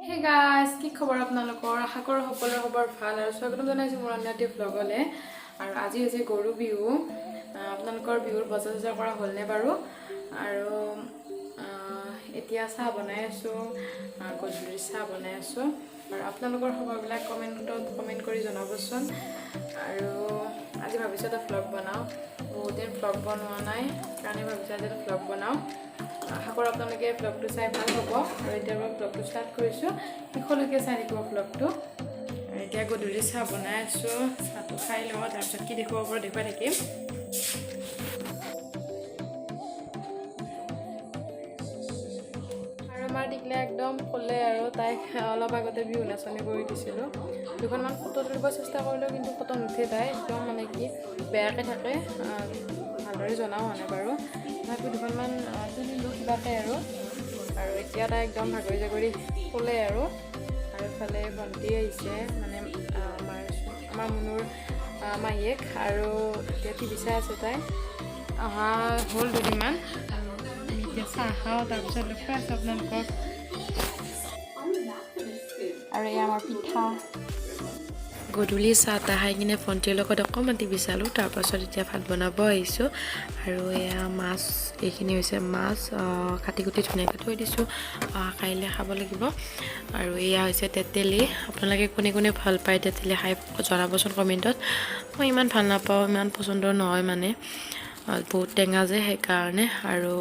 Hey guys, কি খবৰ আপোনালোকৰ? আশা কৰোঁ সকলোৰে খবৰ ভাল আৰু স্বাগতম জনাইছোঁ মোৰ অন্যটি ব্লগলে। আৰু আজি হৈছে গৰু বিহু। আপোনালোকৰ বিহুৰ বজাৰ কৰা হ'লনে বাৰু? আৰু এতিয়া চাহ বনাই আছোঁ, গধূলি চাহ বনাই আছোঁ। আৰু আপোনালোকৰ খবৰবিলাক কমেণ্ট কৰি জনাবচোন। আৰু আজি ভাবিছোঁ এটা ভ্লগ বনাওঁ। বহুত দিন ভ্লগ বনোৱা নাই, কাৰণে ভাবিছোঁ আজি এটা ভ্লগ বনাওঁ। আশা কৰোঁ আপোনালোকে ভ্লগটো চাই ভাল হ'ব। আৰু এতিয়াৰ পৰা ভ্লগটো ষ্টাৰ্ট কৰিছোঁ, শেষলৈকে চাই থাকিব ভ্লগটো। আৰু এতিয়া গধূলি চাহ বনাই আছোঁ, চাহটো খাই লওঁ, তাৰপিছত কি দেখুৱাব পাৰোঁ দেখুৱাই থাকিম। আৰু আমাৰ টিকলে একদম ক'লে আৰু তাইক অলপ আগতে বিহু নাচনি কৰি দিছিলোঁ। দুখনমান ফটো তুলিব চেষ্টা কৰিলোঁ, কিন্তু ফটো নুঠে তাই, একদম মানে কি বেয়াকৈ থাকে। ভালদৰে জনাও হোৱা নাই বাৰু, তথাপিও দুখনমান তুলিলোঁ কিবাকৈ আৰু এতিয়া তাই একদম ভাগৰি জাগৰি ক'লে আৰু ইফালে ভণ্টি আহিছে, মানে আমাৰ মুনুৰ মাহীয়েক, আৰু এতিয়া টিভি চাই আছে তাই। অহা হ'ল দুদিনমান। এতিয়া চাহ খাওঁ, তাৰপিছত দেখুৱাই আছোঁ আপোনালোকক। আৰু এয়া আমাৰ পিঠা। গধূলি চাহ তাহ খাই কিনে ভণ্টিৰ লগত অকণমান টিভি চালোঁ, তাৰপাছত এতিয়া ভাত বনাব আহিছোঁ। আৰু এয়া মাছ, এইখিনি হৈছে মাছ, কাটি কুটি ধুনীয়াকৈ থৈ দিছোঁ, কাইলৈ খাব লাগিব। আৰু এয়া হৈছে তেতেলী। আপোনালোকে কোনে কোনে ভাল পায় তেতেলী খাই জনাবচোন কমেণ্টত। মই ইমান ভাল নাপাওঁ, ইমান পচন্দৰ নহয়, মানে বহুত টেঙা যে, সেইকাৰণে। আৰু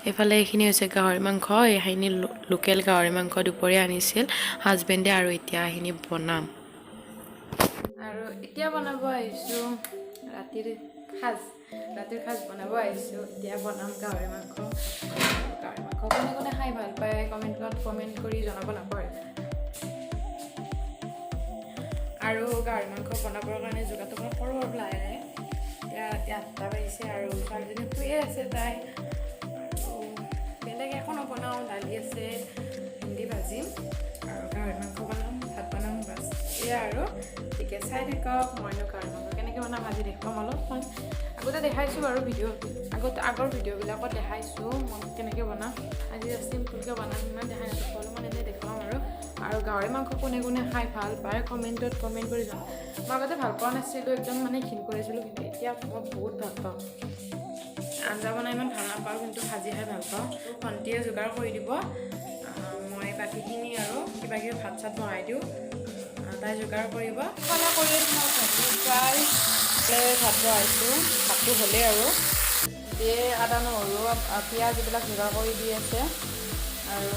এইফালে এইখিনি হৈছে গাহৰি মাংস, এইখিনি লোকেল গাহৰি মাংস দুপৰীয়া আনিছিল হাজবেণ্ডে, আৰু এতিয়া এইখিনি বনাম। আৰু এতিয়া বনাব আহিছোঁ ৰাতিৰ সাজ বনাব আহিছোঁ। এতিয়া বনাম গাহৰি মাংস। কোনে কোনে খাই ভাল পায় কমেণ্ট কৰি জনাব নাপাহৰে। আৰু গাহৰি মাংস বনাবৰ কাৰণে যোগাৰটো মই কৰোঁ আৰু লাহে লাহে। এতিয়া 8টা বাজিছে আৰু ছোৱালীজনী শুয়ে আছে তাই। আৰু বেলেগ একো নবনাওঁ, দালি আছে, ভেন্দি ভাজিম, আৰু গাহৰি মাংস বনাম, ভাত বনাম, বাছ এয়া আৰু। ঠিকে চাই থাকক, মইনো গাহৰি মাংস কেনেকৈ বনাম আজি দেখুৱাম অলপমান। আগতে দেখাইছোঁ বাৰু আগৰ ভিডিঅ'বিলাকত দেখাইছোঁ মই কেনেকৈ বনাম। আজি চিম্পুলকৈ বনাম, ইমান দেখাই নাথাকোঁ, অলপমান এনেই দেখুৱাম আৰু গাহৰি মাংস কোনে কোনে খাই ভাল পায় কমেণ্ট কৰি জনাম। মই আগতে ভাল পোৱা নাছিলোঁ, একদম মানে ঘিণ কৰিছিলোঁ, কিন্তু এতিয়া মই বহুত ভাল পাওঁ। আঞ্জা বনাই ইমান ভাল নাপাওঁ, কিন্তু ভাজি খাই ভাল পাওঁ। ভণ্টিয়ে যোগাৰ কৰি দিব, মই বাকীখিনি আৰু কিবা কিবি ভাত চাত বনাই দিওঁ, তাই যোগাৰ কৰিব। খানা কৰি প্ৰায় ভাত বনাইছোঁ, ভাতটো হ'লেই আৰু দিয়ে আদা নহৰু পিঁয়াজ এইবিলাক যোগাৰ কৰি দি আছে, আৰু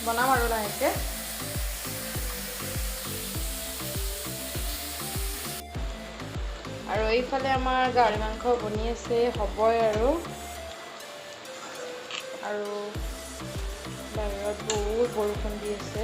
বনাম আৰু লাহেকৈ। আৰু এইফালে আমাৰ গাহৰি মাংস বনি আছে, হ'বই আৰু বাহিৰত বহুত বৰষুণ দি আছে।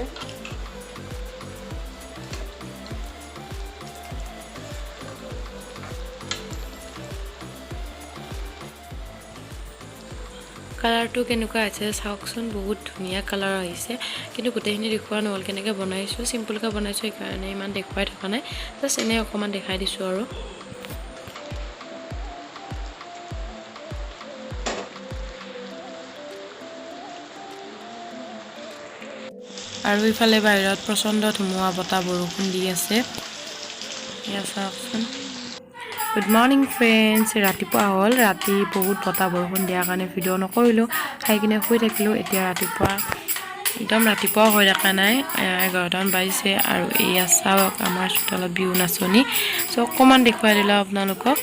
কালাৰটো কেনেকুৱা আছে চাওকচোন, বহুত ধুনীয়া কালাৰ আহিছে, কিন্তু গোটেইখিনি দেখুওৱা নহ'ল। কেনেকৈ বনাইছোঁ, চিম্পুলকৈ বনাইছোঁ, সেইকাৰণে ইমান দেখুৱাই থকা নাই, জাষ্ট এনেই অকণমান দেখাই দিছোঁ আৰু ইফালে বাহিৰত প্ৰচণ্ড ধুমুহা বতাহ বৰষুণ দি আছে, এয়া চাওকচোন। গুড মৰ্ণিং ফ্ৰেণ্ডছ, ৰাতিপুৱা হ'ল, ৰাতি বহুত বতাহ বৰষুণ দিয়াৰ কাৰণে ভিডিঅ' নকৰিলোঁ, খাই কিনে শুই থাকিলোঁ। এতিয়া ৰাতিপুৱা হৈ থকা নাই, 11টামান বাজিছে। আৰু এয়া চাওক আমাৰ চোতালত বিহু নাচনি, চ' অকণমান দেখুৱাই দিলোঁ আপোনালোকক।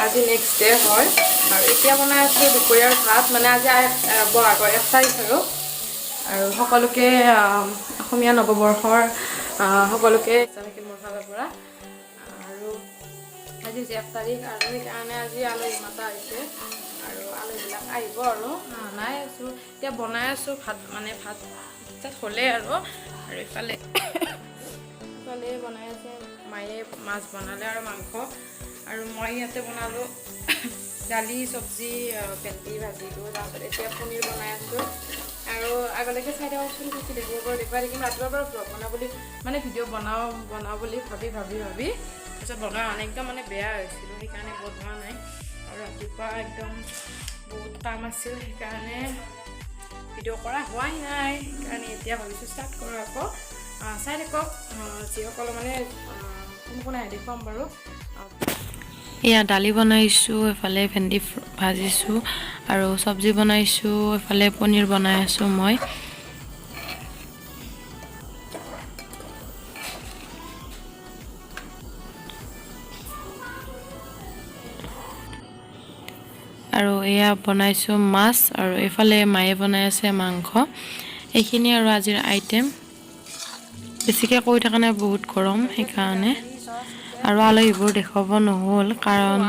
আজি নেক্সট ডে হয়, আৰু এতিয়া বনাই আছোঁ দুপৰীয়াৰ ভাত। মানে আজি বহাগৰ 1 তাৰিখ আৰু সকলোকে অসমীয়া নৱবৰ্ষৰ সকলোকে থাকিল মোৰ ফালৰ পৰা। আৰু আজি 1 তাৰিখ, আৰু সেইকাৰণে আজি আলহী মাতা হৈছে, আৰু আলহীবিলাক আহিব আৰু বনাই আছোঁ। এতিয়া বনাই আছোঁ ভাত হ'লে আৰু ইফালে বনাই আছে মায়ে, মাছ বনালে আৰু মাংস, আৰু মই ইয়াতে বনালোঁ দালি, চব্জি, ভেন্দি ভাজিলোঁ, তাৰপিছত এতিয়া পনীৰ বনাই আছোঁ। আৰু আগলৈকে চাই থাককচোন, কি দেখুৱাব পাৰোঁ দেখুৱাই থাকিম। ৰাতিপুৱাৰ পৰা ভ্লগ বনাওঁ বুলি ভিডিঅ' বনাওঁ বুলি ভাবি তাৰপিছত বনোৱা হোৱা নাই, একদম মানে বেয়া হৈছিলোঁ, সেইকাৰণে বনোৱা নাই। আৰু ৰাতিপুৱা একদম বহুত কাম আছিল সেইকাৰণে ভিডিঅ' কৰা হোৱাই নাই সেইকাৰণে এতিয়া ভাবিছোঁ ষ্টাৰ্ট কৰোঁ আকৌ চাই থাকক যিসকল মানে কোন আহে দেখুৱাম বাৰু এয়া দালি বনাইছোঁ এফালে ভেন্দি ভাজিছোঁ আৰু চব্জি বনাইছোঁ এফালে পনীৰ বনাই আছোঁ মই আৰু এয়া বনাইছোঁ মাছ আৰু এফালে মায়ে বনাই আছে মাংস এইখিনি আৰু আজিৰ আইটেম বেছিকৈ কৈ থকা নাই বহুত গৰম সেইকাৰণে আৰু আলহীবোৰ দেখুৱাব নহ'ল কাৰণ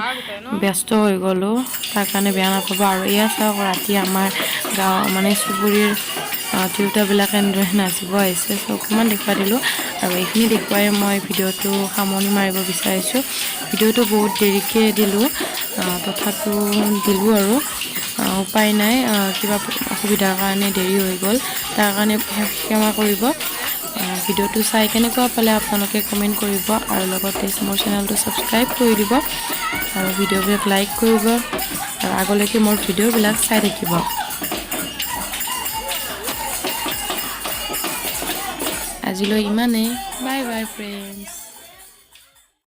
ব্যস্ত হৈ গ'লোঁ তাৰ কাৰণে বেয়া নাপাব আৰু এয়া চাওক ৰাতি আমাৰ গাঁও মানে চুবুৰীৰ তিৰোতাবিলাকে এনেদৰে নাচিব আহিছে চ' অকণমান দেখুৱাই দিলোঁ আৰু এইখিনি দেখুৱাই মই ভিডিঅ'টো সামৰণি মাৰিব বিচাৰিছোঁ ভিডিঅ'টো বহুত দেৰিকৈ দিলোঁ তথাপিও দিলোঁ আৰু উপায় নাই কিবা অসুবিধাৰ কাৰণে দেৰি হৈ গ'ল তাৰ কাৰণে ক্ষমা কৰিব ভিডিঅ'টো চাই কেনেকুৱা পালে আপোনালোকে কমেণ্ট কৰিব আৰু লগতে মোৰ চেনেলটো ছাবস্ক্ৰাইব কৰি দিব আৰু ভিডিঅ'বিলাক লাইক কৰিব আৰু আগলৈকে মোৰ ভিডিঅ'বিলাক চাই থাকিব আজিলৈ ইমানেই বাই বাই ফ্ৰেণ্ডছ